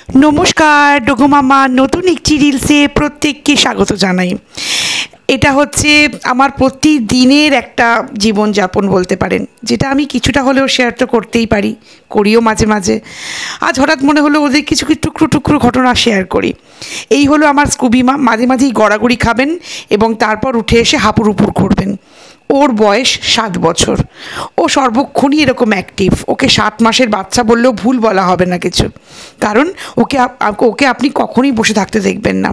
नमस्कार डोगो मामा नतून एकटी रिल्से प्रत्येकके स्वागत जानाई। এটা হচ্ছে আমার প্রতিদিনের একটা জীবনযাপন বলতে পারেন, যেটা আমি কিছুটা হলেও শেয়ার তো করতেই পারি, করিও মাঝে মাঝে। আজ হঠাৎ মনে হলো ওদের কিছু কিছু টুকরো টুকরো ঘটনা শেয়ার করি। এই হলো আমার স্কুবি মা, মাঝে মাঝেই গড়াগড়ি খাবেন এবং তারপর উঠে এসে হাঁপুর উপর করবেন। ওর বয়স 7 বছর। ও সর্বক্ষণই এরকম অ্যাক্টিভ। ওকে 7 মাসের বাচ্চা বললেও ভুল বলা হবে না কিছু, কারণ ওকে আপনি কখনোই বসে থাকতে দেখবেন না।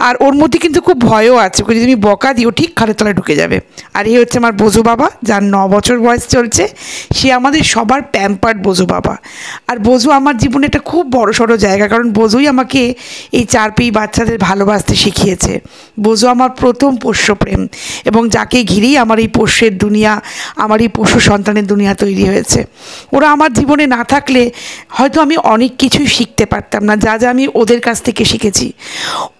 আর ওর মধ্যে কিন্তু খুব ভয়ও আছে, ওকে যদি আমি বকা দিও ঠিক খাটের তলায় ঢুকে যাবে। আর এই হচ্ছে আমার বোঝো বাবা, যার 9 বছর বয়স চলছে। সে আমাদের সবার প্যাম্পার্ড বোঝো বাবা। আর বোঝো আমার জীবনে একটা খুব বড় সড়ো জায়গা, কারণ বোঝোই আমাকে এই 4 পেয়ে বাচ্চাদের ভালোবাসতে শিখিয়েছে। বোঝো আমার প্রথম পোষ্যপ্রেম, এবং যাকে ঘিরেই আমার এই পোষ্যের দুনিয়া, আমার এই পোষ্য সন্তানের দুনিয়া তৈরি হয়েছে। ওরা আমার জীবনে না থাকলে হয়তো আমি অনেক কিছুই শিখতে পারতাম না, যা যা আমি ওদের কাছ থেকে শিখেছি।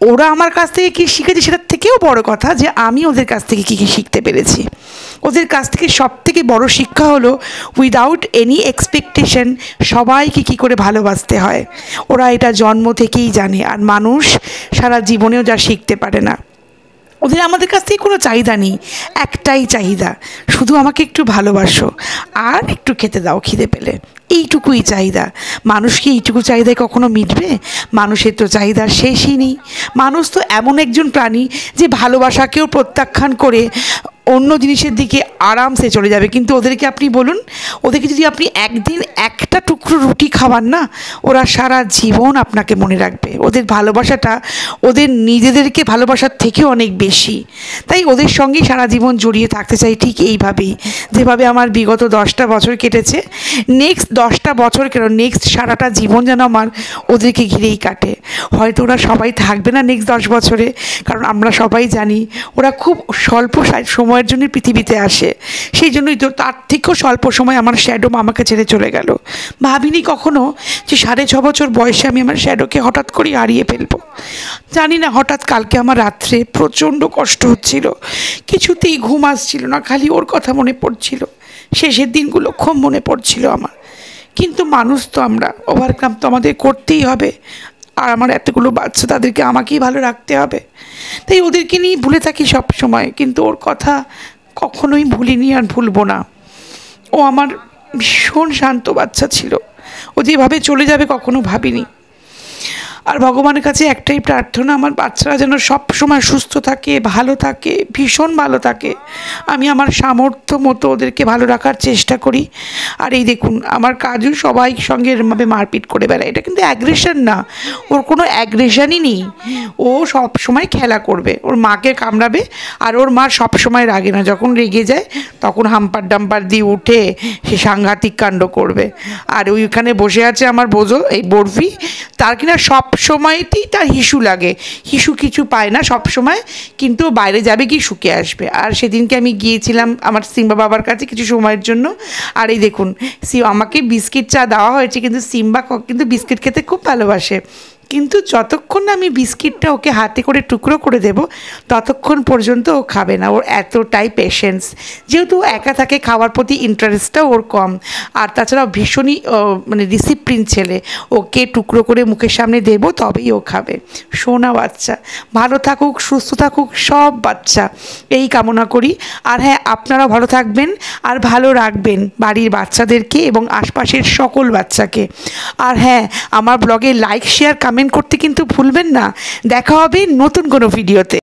ওরা আমার কাছ থেকে কী শিখেছে সেটার থেকেও বড় কথা যে আমি ওদের কাছ থেকে কী কী শিখতে পেরেছি। ওদের কাছ থেকে সবথেকে বড় শিক্ষা হলো উইদাউট এনি এক্সপেকটেশন সবাইকে কী করে ভালোবাসতে হয়। ওরা এটা জন্ম থেকেই জানে, আর মানুষ সারা জীবনেও যা শিখতে পারে না। ওদের আমাদের কাছ থেকে কোনো চাহিদা নেই, একটাই চাহিদা, শুধু আমাকে একটু ভালোবাসো আর একটু খেতে দাও খিদে পেলে, এইটুকুই চাহিদা। মানুষ কি এইটুকু চাহিদায় কখনো মিটবে? মানুষের তো চাহিদার শেষই নেই। মানুষ তো এমন একজন প্রাণী যে ভালোবাসাকেও প্রত্যাখ্যান করে অন্য জিনিসের দিকে আরামসে চলে যাবে। কিন্তু ওদেরকে আপনি বলুন, ওদেরকে যদি আপনি একদিন একটা টুকরো রুটি খাওয়ান না, ওরা সারা জীবন আপনাকে মনে রাখবে। ওদের ভালোবাসাটা ওদের নিজেদেরকে ভালোবাসার থেকেও অনেক বেশি। তাই ওদের সঙ্গেই সারা জীবন জড়িয়ে থাকতে চাই, ঠিক এইভাবেই যেভাবে আমার বিগত 10টা বছর কেটেছে। নেক্সট 10টা বছর কেন, নেক্সট সারাটা জীবন যেন আমার ওদেরকে ঘিরেই কাটে। হয়তো ওরা সবাই থাকবে না নেক্সট 10 বছরে, কারণ আমরা সবাই জানি ওরা খুব স্বল্প সময়ের জন্য পৃথিবীতে আসে। সেই জন্যই তো তার থেকেও স্বল্প সময় আমার শ্যাডো আমাকে ছেড়ে চলে গেল। ভাবিনি কখনো যে 6.5 বছর বয়সে আমি আমার শ্যাডোকে হঠাৎ করে হারিয়ে ফেলবো। জানি না, হঠাৎ কালকে আমার রাত্রে প্রচণ্ড কষ্ট হচ্ছিল, কিছুতেই ঘুম আসছিল না, খালি ওর কথা মনে পড়ছিল। শেষের দিনগুলো খুব মনে পড়ছিল আমার। কিন্তু মানুষ তো আমরা, ওভারকাম তো আমাদের করতেই হবে। আর আমার এতগুলো বাচ্চা, তাদেরকে আমাকেই ভালো রাখতে হবে। তাই ওদেরকে নিয়ে ভুলে থাকি সব সময়, কিন্তু ওর কথা কখনোই ভুলিনি আর ভুলবো না। ও আমার ভীষণ শান্ত বাচ্চা ছিল। ও যেভাবে চলে যাবে কখনো ভাবিনি। আর ভগবানের কাছে একটাই প্রার্থনা, আমার বাচ্চারা যেন সব সময় সুস্থ থাকে, ভালো থাকে, ভীষণ ভালো থাকে। আমি আমার সামর্থ্য মতো ওদেরকে ভালো রাখার চেষ্টা করি। আর এই দেখুন, আমার কাজও সবাই সঙ্গে এরমভাবে মারপিট করে বেড়ায়। এটা কিন্তু অ্যাগ্রেশন না, ওর কোনো অ্যাগ্রেশনই নেই। ও সব সময় খেলা করবে, ওর মাকে কামড়াবে। আর ওর মা সব সময় রাগে না, যখন রেগে যায় তখন হাম্পার ডাম্পার দিয়ে উঠে সে সাংঘাতিক কাণ্ড করবে। আর ওইখানে বসে আছে আমার বোঝো এই বরফি, তার কিনা সব সময়তেই তার হিসু লাগে। হিসু কিছু পায় না সব সময়, কিন্তু বাইরে যাবে কি শুকে আসবে। আর সেদিনকে আমি গিয়েছিলাম আমার সিম্বা বাবার কাছে কিছু সময়ের জন্য। আর এই দেখুন, আমাকে বিস্কিট চা দেওয়া হয়েছে, কিন্তু সিম্বা কিন্তু বিস্কিট খেতে খুব ভালোবাসে। কিন্তু যতক্ষণ না আমি বিস্কিটটা ওকে হাতে করে টুকরো করে দেব, ততক্ষণ পর্যন্ত ও খাবে না। ওর এতটাই পেশেন্স, যেহেতু ও একা থাকে, খাওয়ার প্রতি ইন্টারেস্টটাও ওর কম। আর তাছাড়াও ভীষণই মানে ডিসিপ্লিন ছেলে। ওকে টুকরো করে মুখের সামনে দেবো তবেই ও খাবে। সোনা বাচ্চা, ভালো থাকুক, সুস্থ থাকুক সব বাচ্চা, এই কামনা করি। আর হ্যাঁ, আপনারাও ভালো থাকবেন আর ভালো রাখবেন বাড়ির বাচ্চাদেরকে এবং আশপাশের সকল বাচ্চাকে। আর হ্যাঁ, আমার ব্লগে লাইক, শেয়ার, কমেন্ট করতে কিন্তু ভুলবেন না। দেখা হবে নতুন কোনো ভিডিওতে।